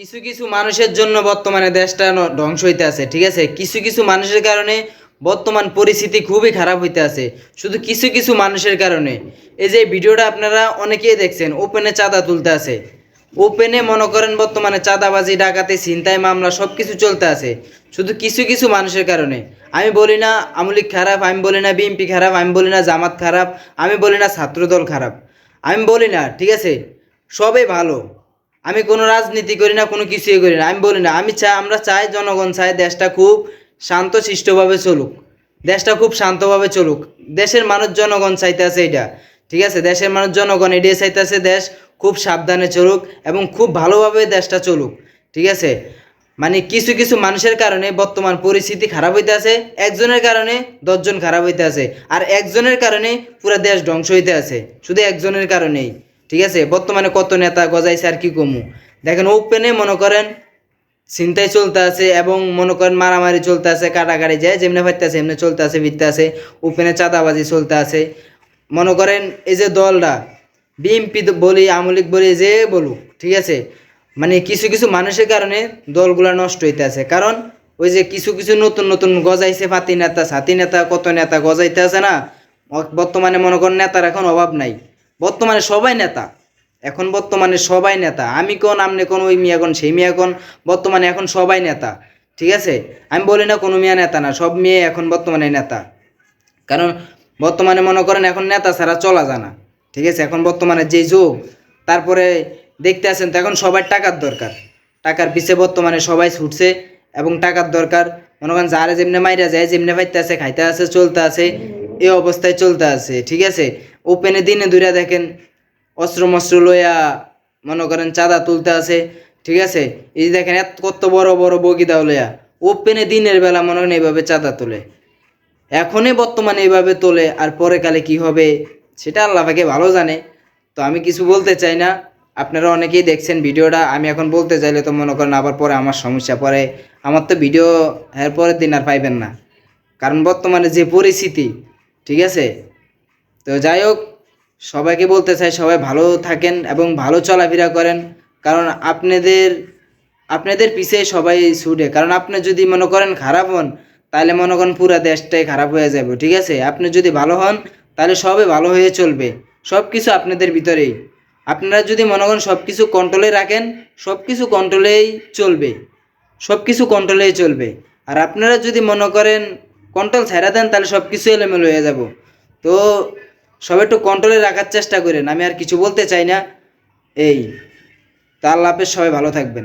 কিছু কিছু মানুষের জন্য বর্তমানে দেশটা ধ্বংস হইতে আছে, ঠিক আছে। কিছু কিছু মানুষের কারণে বর্তমান পরিস্থিতি খুবই খারাপ হইতে আছে, শুধু কিছু কিছু মানুষের কারণে। এই যে ভিডিওটা আপনারা অনেকেই দেখছেন, ওপেনে চাঁদা তুলতে আছে। ওপেনে মনে করেন বর্তমানে চাঁদাবাজি, ডাকাতি, ছিনতাই মামলা সব কিছু চলতে আছে শুধু কিছু কিছু মানুষের কারণে। আমি বলি না আওয়ামী লীগ খারাপ, আমি বলি না বিএনপি খারাপ, আমি বলি না জামাত খারাপ, আমি বলি না ছাত্রদল খারাপ, আমি বলি না, ঠিক আছে, সবে ভালো। আমি কোনো রাজনীতি করি না, কোনো কিছুই করি না, আমি বলি না। আমরা চাই, জনগণ চাই দেশটা খুব শান্তশিষ্টভাবে চলুক, দেশটা খুব শান্তভাবে চলুক। দেশের মানুষ জনগণ চাইতেছে এটা, ঠিক আছে। দেশের মানুষ জনগণ এটাই চাইতেছে, দেশ খুব সাবধানে চলুক এবং খুব ভালোভাবে দেশটা চলুক, ঠিক আছে। মানে কিছু কিছু মানুষের কারণে বর্তমান পরিস্থিতি খারাপ হইতে আছে, একজনের কারণে 10 জন খারাপ হইতে আছে, আর একজনের কারণে পুরো দেশ ধ্বংস হইতে আছে, শুধু একজনের কারণেই, ঠিক আছে। বর্তমানে কত নেতা গজাইছে আর কি কমু। দেখেন ওপেনে মনে করেন ছিনতাই চলতে আছে এবং মনে করেন মারামারি চলতে আছে, কাটাকাটি যায় যেমনি ফাইতে আছে এমনি চলতে আছে, ফিরতে আছে। ওপেনে চাঁদাবাজি চলতে আছে। মনে করেন এই যে দলটা বিএনপি বলি, আওয়ামী লীগ বলি, যে বলুক, ঠিক আছে, মানে কিছু কিছু মানুষের কারণে দলগুলা নষ্ট হইতে আছে। কারণ ওই যে কিছু কিছু নতুন নতুন গজাইছে ফাতি নেতা, সাথী নেতা, কত নেতা গজাইতে আছে না। বর্তমানে মনে করেন নেতার এখন অভাব নাই, বর্তমানে সবাই নেতা। এখন বর্তমানে সবাই নেতা, আমি কোন, আমনে কোন, ওই মিয়া কোন, সেই মিয়া কোন, বর্তমানে এখন সবাই নেতা, ঠিক আছে। আমি বলি না কোনো মিয়া নেতা না, সব মেয়ে এখন বর্তমানে নেতা। কারণ বর্তমানে মনে করেন এখন নেতা ছাড়া চলা যায় না, ঠিক আছে। এখন বর্তমানে যে যুগ, তারপরে দেখতে আছেন তো এখন সবার টাকার দরকার, টাকার পিছে বর্তমানে সবাই ছুটছে এবং টাকার দরকার। মনে করেন যারা যেমনি মাইরা যায়, যেমনি পাইতে আছে, খাইতে আছে, চলতে আছে, এই অবস্থায় চলতে আছে, ঠিক আছে। ওপেনে দিনে দুইরা দেখেন অস্ত্র মস্ত্র লইয়া মনে করেন চাঁদা তুলতে আছে, ঠিক আছে। এই যে দেখেন কত বড় বড় বগিদা লইয়া ওপেনে দিনের বেলা মনে করেন এইভাবে চাঁদা তোলে, এখনই বর্তমানে এইভাবে তোলে, আর পরে কালে কি হবে সেটা আল্লাহ পাকে ভালো জানে। তো আমি কিছু বলতে চাই না, আপনারা অনেকেই দেখছেন ভিডিওটা, আমি এখন বলতে চাইলে তো মনে করেন আবার পরে আমার সমস্যা পরে, আমার তো ভিডিও এর পরের দিন আর পাইবেন না, কারণ বর্তমানে যে পরিস্থিতি, ঠিক আছে। তো যাই হোক, সবাইকে বলতে চাই সবাই ভালো থাকেন এবং ভালো চলাফেরা করেন, কারণ আপনাদের আপনাদের পিছিয়ে সবাই ছুটে। কারণ আপনি যদি মনে করেন খারাপ হন, তাহলে মনে করেন পুরা দেশটাই খারাপ হয়ে যাবে, ঠিক আছে। আপনি যদি ভালো হন তাহলে সবে ভালো হয়ে চলবে, সব কিছু আপনাদের ভিতরেই। আপনারা যদি মনে করেন সব কিছু কন্ট্রোলে রাখেন, সব কিছু কন্ট্রোলেই চলবে, সব কিছু কন্ট্রোলেই চলবে। আর আপনারা যদি মনে করেন কন্ট্রোল ছেড়ে দেন, তাহলে সব কিছু এলোমেলো হয়ে যাব। তো সবাই একটু কন্ট্রোলে রাখার চেষ্টা করেন, আমি আর কিছু বলতে চাই না। এই তা আল্লাহ হাফেজ, সবাই ভালো থাকবেন।